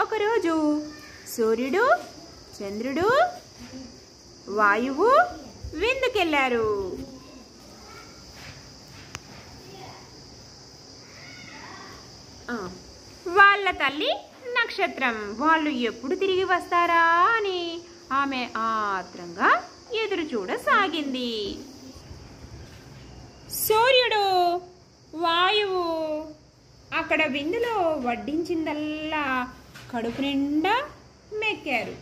ఒకరోజు సూర్యుడు, చంద్రుడు, వాయువు విందుకెళ్ళారు. వాళ్ళ తల్లి నక్షత్రం వాళ్ళు ఎప్పుడు తిరిగి వస్తారా అని ఆమె ఆత్రంగా ఎదురు చూడసాగింది. సూర్యుడు, వాయువు అక్కడ విందులో వడ్డించిందల్లా కడుపు నిండా మెక్కారు.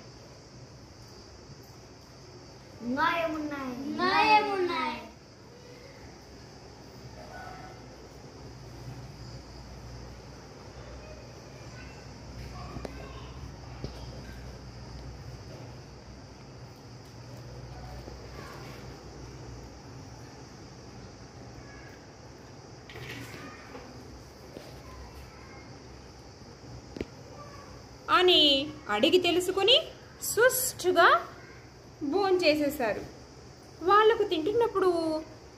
అని అడిగి తెలుసుకుని సుష్టుగా భోంచేసేశారు. వాళ్లకు తింటున్నప్పుడు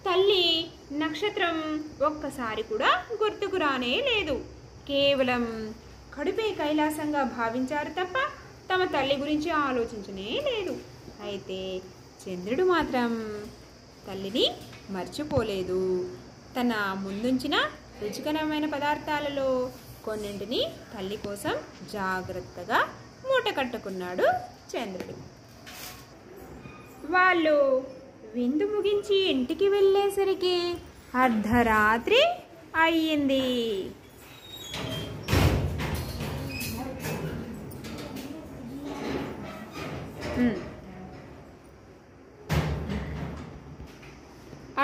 తల్లి నక్షత్రం ఒక్కసారి కూడా గుర్తుకు రానే లేదు. కేవలం కడుపే కైలాసంగా భావించారు తప్ప తమ తల్లి గురించి ఆలోచించనే లేదు. అయితే చంద్రుడు మాత్రం తల్లిని మర్చిపోలేదు. తన ముందుంచిన రుచికరమైన పదార్థాలలో కొన్నింటిని తల్లి కోసం జాగ్రత్తగా మూట కట్టుకున్నాడు చంద్రుడు. వాళ్ళు విందు ముగించి ఇంటికి వెళ్ళేసరికి అర్ధరాత్రి అయ్యింది.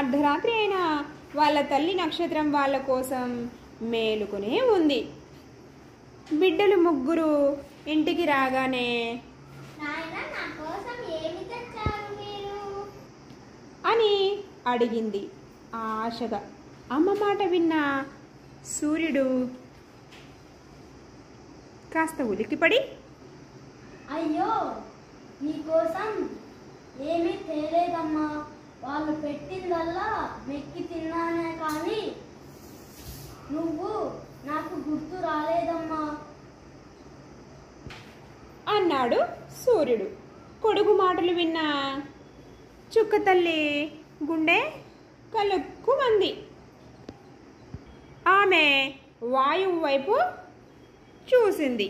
అర్ధరాత్రి అయినా వాళ్ళ తల్లి నక్షత్రం వాళ్ళ కోసం మేలుకునే ఉంది. బిడ్డలు ముగ్గురు ఇంటికి రాగానే అని అడిగింది ఆశగా. అమ్మ మాట విన్న సూర్యుడు కాస్త ఉలిక్కిపడి, అయ్యో నీకోసం ఏమీ తేలేదమ్మా, వాళ్ళు పెట్టిందల్లా మెక్కి తిన్నానే కానీ నువ్వు నాకు గుర్తు రాలేదమ్మా అన్నాడు సూర్యుడు. కొడుకు మాటలు విన్న చుక్క తల్లి గుండె కలుక్కుమంది. ఆమె వాయువు వైపు చూసింది.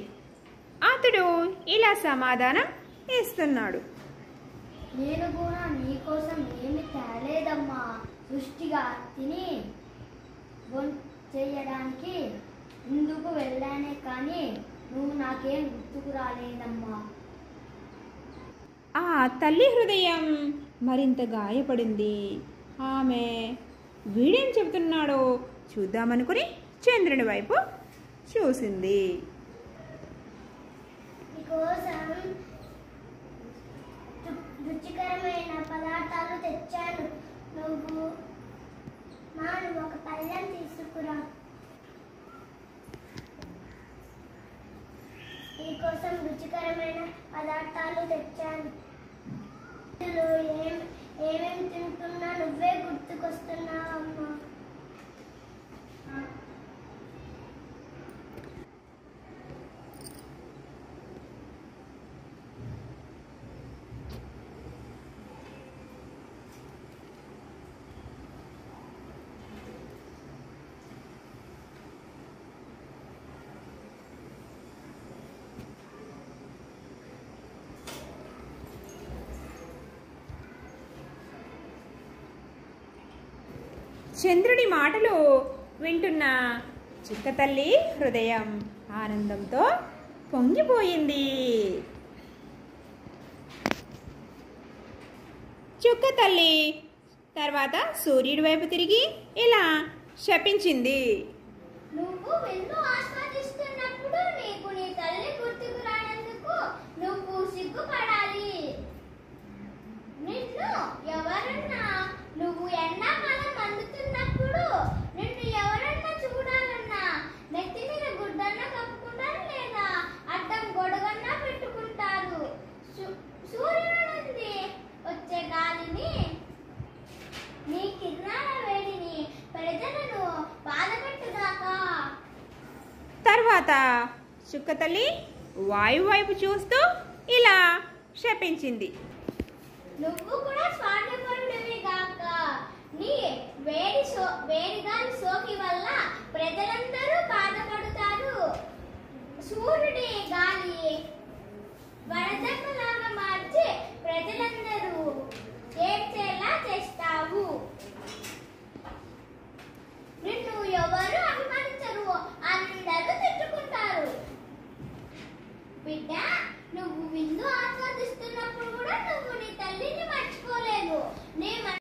అతడు ఇలా సమాధానం ఇస్తున్నాడు, నేను కూడా నీకోసం ఏమి తేలేదమ్మా, సృష్టిగా తిని చేయడానికి ముందుకు వెళ్ళానే కానీ నువ్వు నాకేం గుర్తుకు రాలేదమ్మా. ఆ తల్లి హృదయం మరింత గాయపడింది. ఆమె వీడేం చెబుతున్నాడో చూద్దామనుకుని చంద్రుని వైపు చూసింది. నీకోసం రుచికరమైన పదార్థాలు తెచ్చాను, నువ్వు ఒక పళ్ళెం తీసుకురా. నీకోసం రుచికరమైన పదార్థాలు తెచ్చాను, ఏమేమి తింటున్నా నువ్వే గుర్తుకొస్తున్నావమ్మా. చంద్రుడి మాటలు వింటున్న చుక్క తల్లి హృదయం ఆనందంతో పొంగిపోయింది. చుక్క తల్లి తర్వాత సూర్యుడి వైపు తిరిగి ఇలా శపించింది, నువ్వు విందు ఆస్వాదిస్తున్నప్పుడు నీకు నీ తల్లి గుర్తుకు రానందుకు నువ్వు సిగ్గుపడాలి. నిన్ను ఎవరన్నా నువ్వు ఎండాకాలం అందుతున్నప్పుడు నిన్ను ఎవరన్నా చూడాలన్నా నెత్తి మీద గుడ్డన్నా కప్పుకుంటారు, లేదా అడ్డం గొడగన్నా పెట్టుకుంటారు. సూర్యుడు నుండి వచ్చే గాలిని, నీ కిరణాల వేడిని ప్రజలను బాధపెట్టుదాకా. తర్వాత చుక్క తల్లి వాయువు వైపు చూస్తూ ఇలా శపించింది. నువ్వు కూడా స్వార్థపరుడివి గాక. నీ వేడిగాలి సోకి వల్ల ప్రజలందరూ బాధపడతారు. సూర్యుడి గాలి వరదలాగా మార్చి ప్రజలందరూ